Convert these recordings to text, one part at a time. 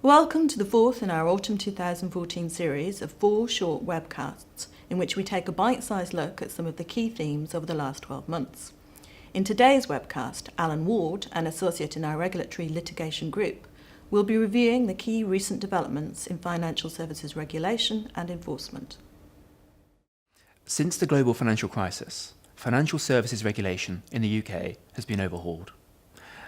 Welcome to the fourth in our Autumn 2014 series of 4 short webcasts in which we take a bite-sized look at some of the key themes over the last 12 months. In today's webcast, Alan Ward, an associate in our regulatory litigation group, will be reviewing the key recent developments in financial services regulation and enforcement. Since the global financial crisis, financial services regulation in the UK has been overhauled.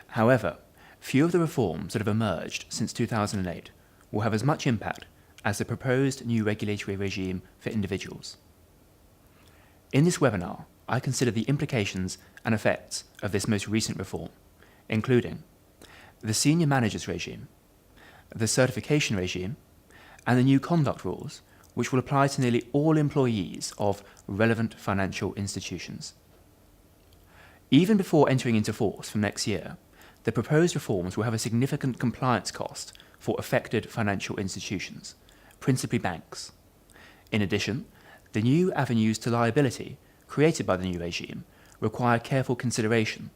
However, few of the reforms that have emerged since 2008 will have as much impact as the proposed new regulatory regime for individuals. In this webinar, I consider the implications and effects of this most recent reform, including the senior managers regime, the certification regime, and the new conduct rules, which will apply to nearly all employees of relevant financial institutions. Even before entering into force from next year, the proposed reforms will have a significant compliance cost for affected financial institutions, principally banks. In addition, the new avenues to liability created by the new regime require careful consideration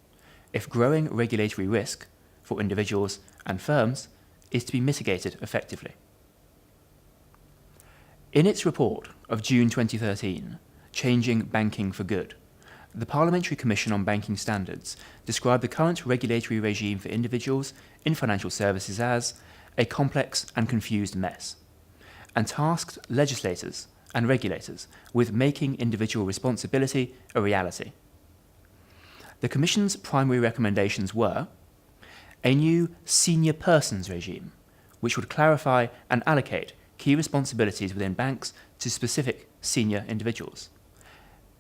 if growing regulatory risk for individuals and firms is to be mitigated effectively. In its report of June 2013, Changing Banking for Good, the Parliamentary Commission on Banking Standards described the current regulatory regime for individuals in financial services as a complex and confused mess, and tasked legislators and regulators with making individual responsibility a reality. The Commission's primary recommendations were a new senior persons regime, which would clarify and allocate key responsibilities within banks to specific senior individuals,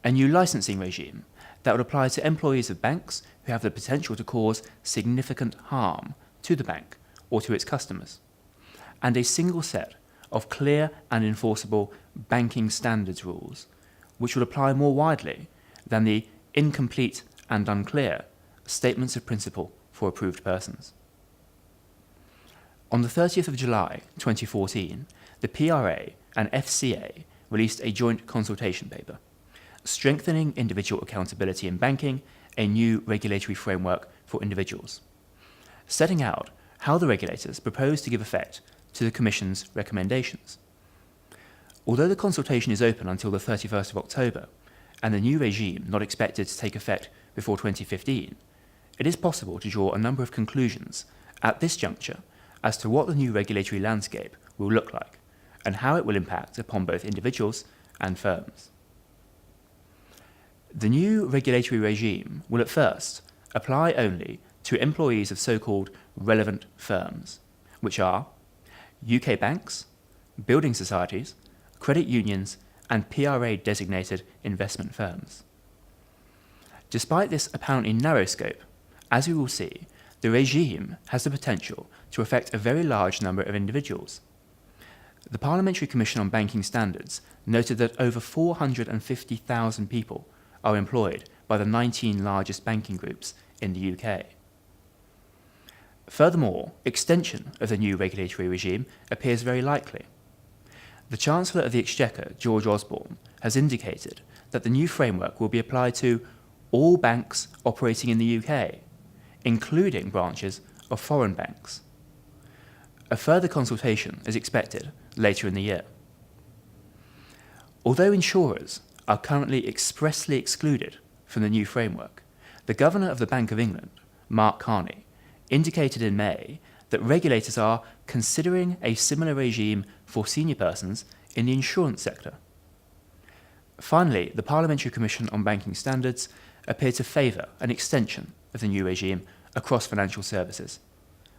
a new licensing regime that would apply to employees of banks who have the potential to cause significant harm to the bank or to its customers, and a single set of clear and enforceable banking standards rules, which would apply more widely than the incomplete and unclear statements of principle for approved persons. On the 30th of July 2014, the PRA and FCA released a joint consultation paper, Strengthening Individual Accountability in Banking, a New Regulatory Framework for Individuals, setting out how the regulators propose to give effect to the Commission's recommendations. Although the consultation is open until the 31st of October, and the new regime not expected to take effect before 2015, it is possible to draw a number of conclusions at this juncture as to what the new regulatory landscape will look like, and how it will impact upon both individuals and firms. The new regulatory regime will at first apply only to employees of so-called relevant firms, which are UK banks, building societies, credit unions, and PRA-designated investment firms. Despite this apparently narrow scope, as we will see, the regime has the potential to affect a very large number of individuals. The Parliamentary Commission on Banking Standards noted that over 450,000 people are employed by the 19 largest banking groups in the UK. Furthermore, extension of the new regulatory regime appears very likely. The Chancellor of the Exchequer, George Osborne, has indicated that the new framework will be applied to all banks operating in the UK, including branches of foreign banks. A further consultation is expected later in the year. Although insurers are currently expressly excluded from the new framework, the Governor of the Bank of England, Mark Carney, indicated in May that regulators are considering a similar regime for senior persons in the insurance sector. Finally, the Parliamentary Commission on Banking Standards appeared to favour an extension of the new regime across financial services,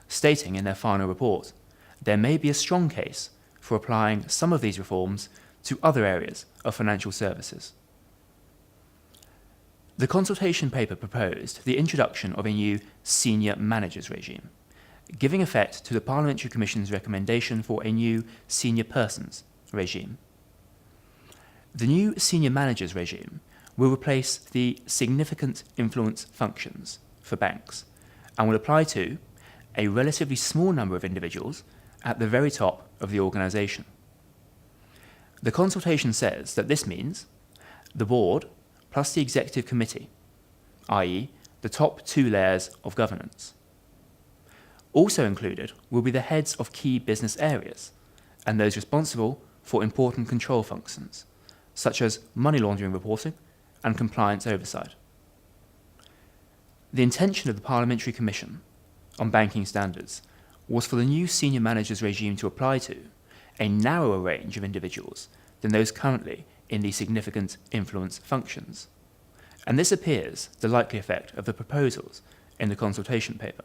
stating in their final report there may be a strong case for applying some of these reforms to other areas of financial services. The consultation paper proposed the introduction of a new senior managers regime, giving effect to the Parliamentary Commission's recommendation for a new senior persons regime. The new senior managers regime will replace the significant influence functions for banks and will apply to a relatively small number of individuals at the very top of the organisation. The consultation says that this means the board plus the executive committee, i.e. the top 2 layers of governance. Also included will be the heads of key business areas and those responsible for important control functions, such as money laundering reporting and compliance oversight. The intention of the Parliamentary Commission on Banking Standards was for the new senior managers regime to apply to a narrower range of individuals than those currently in the significant influence functions, and this appears the likely effect of the proposals in the consultation paper.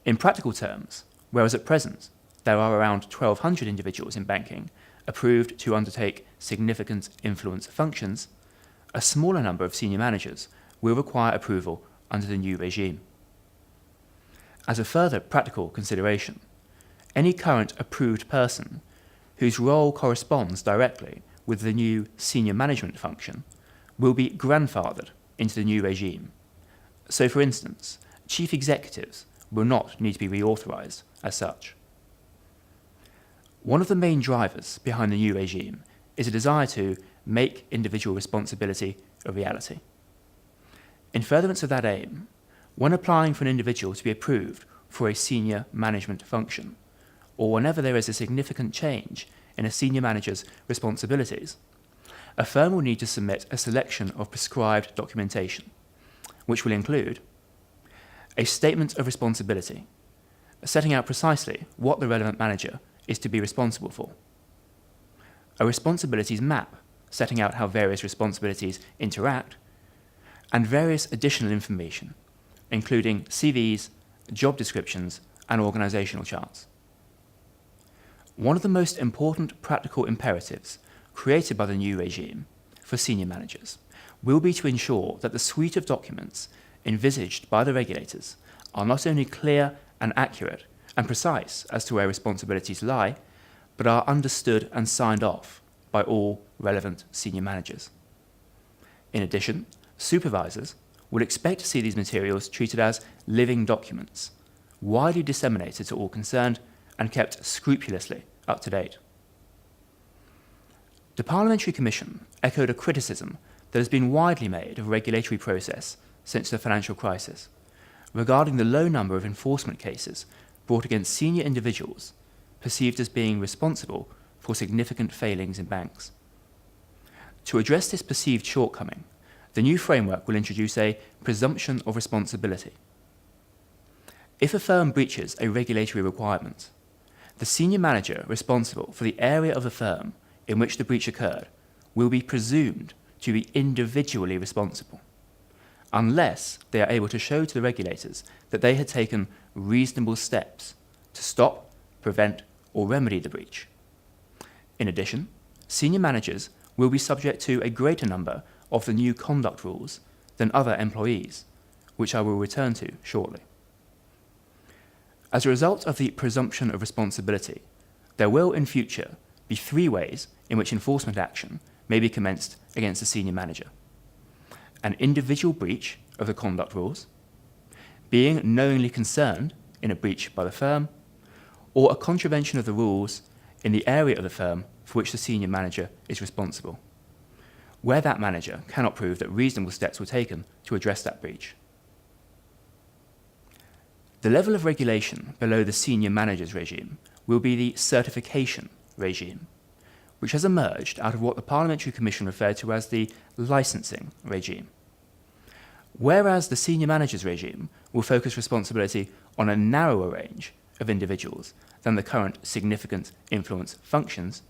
In practical terms, whereas at present there are around 1,200 individuals in banking approved to undertake significant influence functions, a smaller number of senior managers will require approval under the new regime. As a further practical consideration, any current approved person whose role corresponds directly with the new senior management function will be grandfathered into the new regime. So, for instance, chief executives will not need to be reauthorised as such. One of the main drivers behind the new regime is a desire to make individual responsibility a reality. In furtherance of that aim, when applying for an individual to be approved for a senior management function, or whenever there is a significant change in a senior manager's responsibilities, a firm will need to submit a selection of prescribed documentation, which will include a statement of responsibility, setting out precisely what the relevant manager is to be responsible for, a responsibilities map, setting out how various responsibilities interact, and various additional information, including CVs, job descriptions, and organisational charts. One of the most important practical imperatives created by the new regime for senior managers will be to ensure that the suite of documents envisaged by the regulators are not only clear and accurate and precise as to where responsibilities lie, but are understood and signed off by all relevant senior managers. In addition, supervisors will expect to see these materials treated as living documents, widely disseminated to all concerned and kept scrupulously up to date. The Parliamentary Commission echoed a criticism that has been widely made of the regulatory process since the financial crisis, regarding the low number of enforcement cases brought against senior individuals perceived as being responsible for significant failings in banks. To address this perceived shortcoming, the new framework will introduce a presumption of responsibility. If a firm breaches a regulatory requirement, the senior manager responsible for the area of the firm in which the breach occurred will be presumed to be individually responsible, unless they are able to show to the regulators that they had taken reasonable steps to stop, prevent, or remedy the breach. In addition, senior managers will be subject to a greater number of the new conduct rules than other employees, which I will return to shortly. As a result of the presumption of responsibility, there will in future be 3 ways in which enforcement action may be commenced against a senior manager: an individual breach of the conduct rules, being knowingly concerned in a breach by the firm, or a contravention of the rules in the area of the firm for which the senior manager is responsible, where that manager cannot prove that reasonable steps were taken to address that breach. The level of regulation below the senior managers regime will be the certification regime, which has emerged out of what the Parliamentary Commission referred to as the licensing regime. Whereas the senior managers regime will focus responsibility on a narrower range of individuals than the current significant influence functions,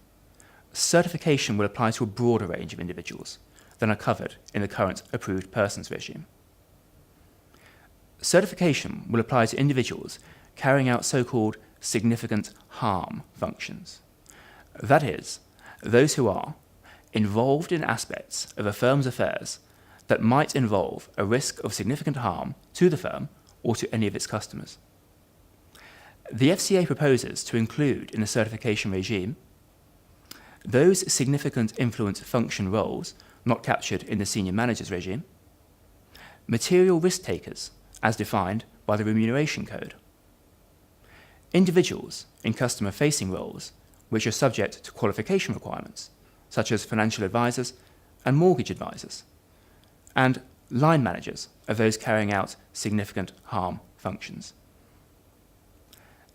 certification will apply to a broader range of individuals than are covered in the current approved persons regime. Certification will apply to individuals carrying out so-called significant harm functions. That is, those who are involved in aspects of a firm's affairs that might involve a risk of significant harm to the firm or to any of its customers. The FCA proposes to include in the certification regime those significant influence function roles not captured in the senior managers regime, material risk takers as defined by the Remuneration Code, individuals in customer-facing roles which are subject to qualification requirements, such as financial advisors and mortgage advisors, and line managers of those carrying out significant harm functions.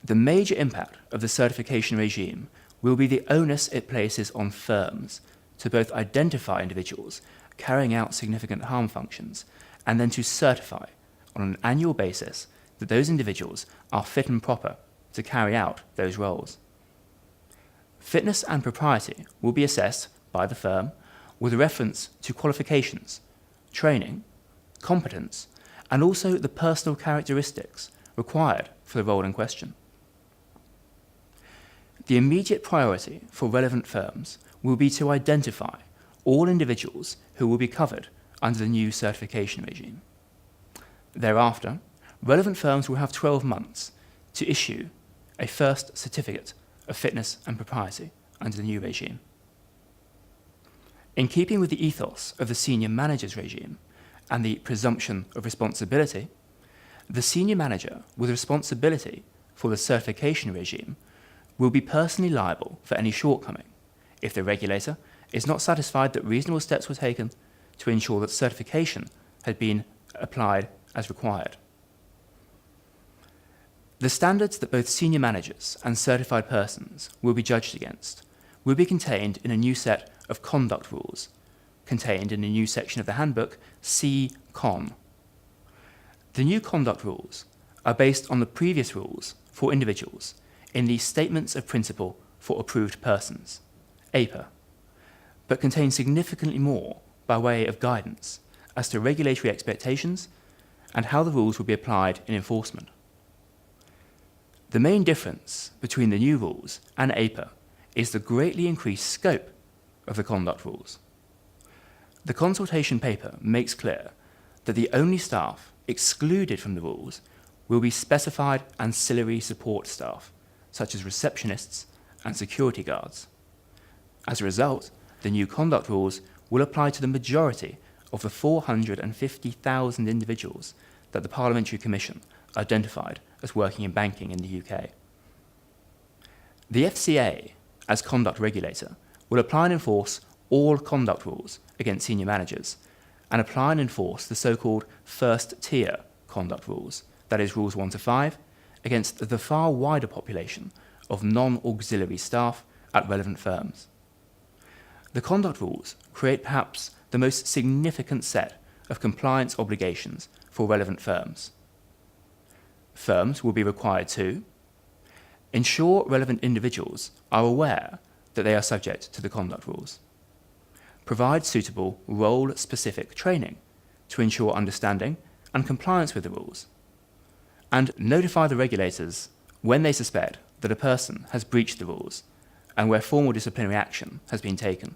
The major impact of the certification regime will be the onus it places on firms to both identify individuals carrying out significant harm functions and then to certify on an annual basis that those individuals are fit and proper to carry out those roles. Fitness and propriety will be assessed by the firm with reference to qualifications, training, competence, and also the personal characteristics required for the role in question. The immediate priority for relevant firms will be to identify all individuals who will be covered under the new certification regime. Thereafter, relevant firms will have 12 months to issue a first certificate of fitness and propriety under the new regime. In keeping with the ethos of the senior managers regime and the presumption of responsibility, the senior manager with responsibility for the certification regime will be personally liable for any shortcoming if the regulator is not satisfied that reasonable steps were taken to ensure that certification had been applied as required. The standards that both senior managers and certified persons will be judged against will be contained in a new set of conduct rules, contained in a new section of the handbook, C-Con. The new conduct rules are based on the previous rules for individuals in the Statements of Principle for Approved Persons, APA, but contain significantly more by way of guidance as to regulatory expectations and how the rules will be applied in enforcement. The main difference between the new rules and APA is the greatly increased scope of the conduct rules. The consultation paper makes clear that the only staff excluded from the rules will be specified ancillary support staff, such as receptionists and security guards. As a result, the new conduct rules will apply to the majority of the 450,000 individuals that the Parliamentary Commission identified as working in banking in the UK. The FCA, as conduct regulator, will apply and enforce all conduct rules against senior managers and apply and enforce the so-called first-tier conduct rules, that is, rules 1 to 5, against the far wider population of non-auxiliary staff at relevant firms. The conduct rules create perhaps the most significant set of compliance obligations for relevant firms. Firms will be required to ensure relevant individuals are aware that they are subject to the conduct rules, provide suitable role-specific training to ensure understanding and compliance with the rules, and notify the regulators when they suspect that a person has breached the rules and where formal disciplinary action has been taken.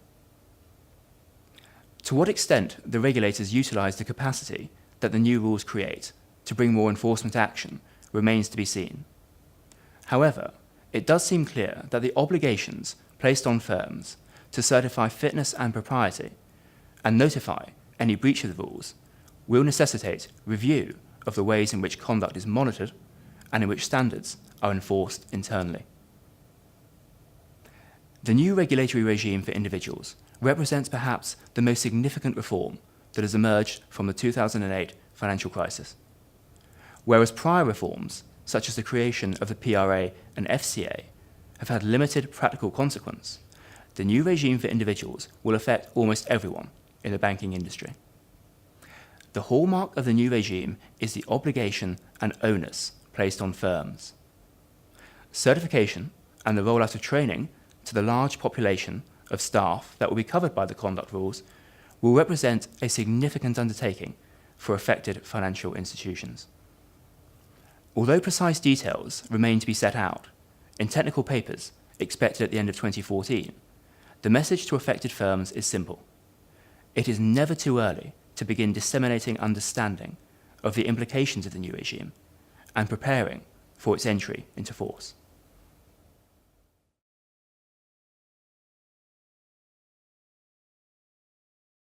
To what extent the regulators utilise the capacity that the new rules create to bring more enforcement action remains to be seen. However, it does seem clear that the obligations placed on firms to certify fitness and propriety and notify any breach of the rules will necessitate review of the ways in which conduct is monitored and in which standards are enforced internally. The new regulatory regime for individuals represents perhaps the most significant reform that has emerged from the 2008 financial crisis. Whereas prior reforms, such as the creation of the PRA and FCA, have had limited practical consequence, the new regime for individuals will affect almost everyone in the banking industry. The hallmark of the new regime is the obligation and onus placed on firms. Certification and the rollout of training to the large population of staff that will be covered by the conduct rules will represent a significant undertaking for affected financial institutions. Although precise details remain to be set out in technical papers expected at the end of 2014, the message to affected firms is simple. It is never too early to begin disseminating understanding of the implications of the new regime and preparing for its entry into force.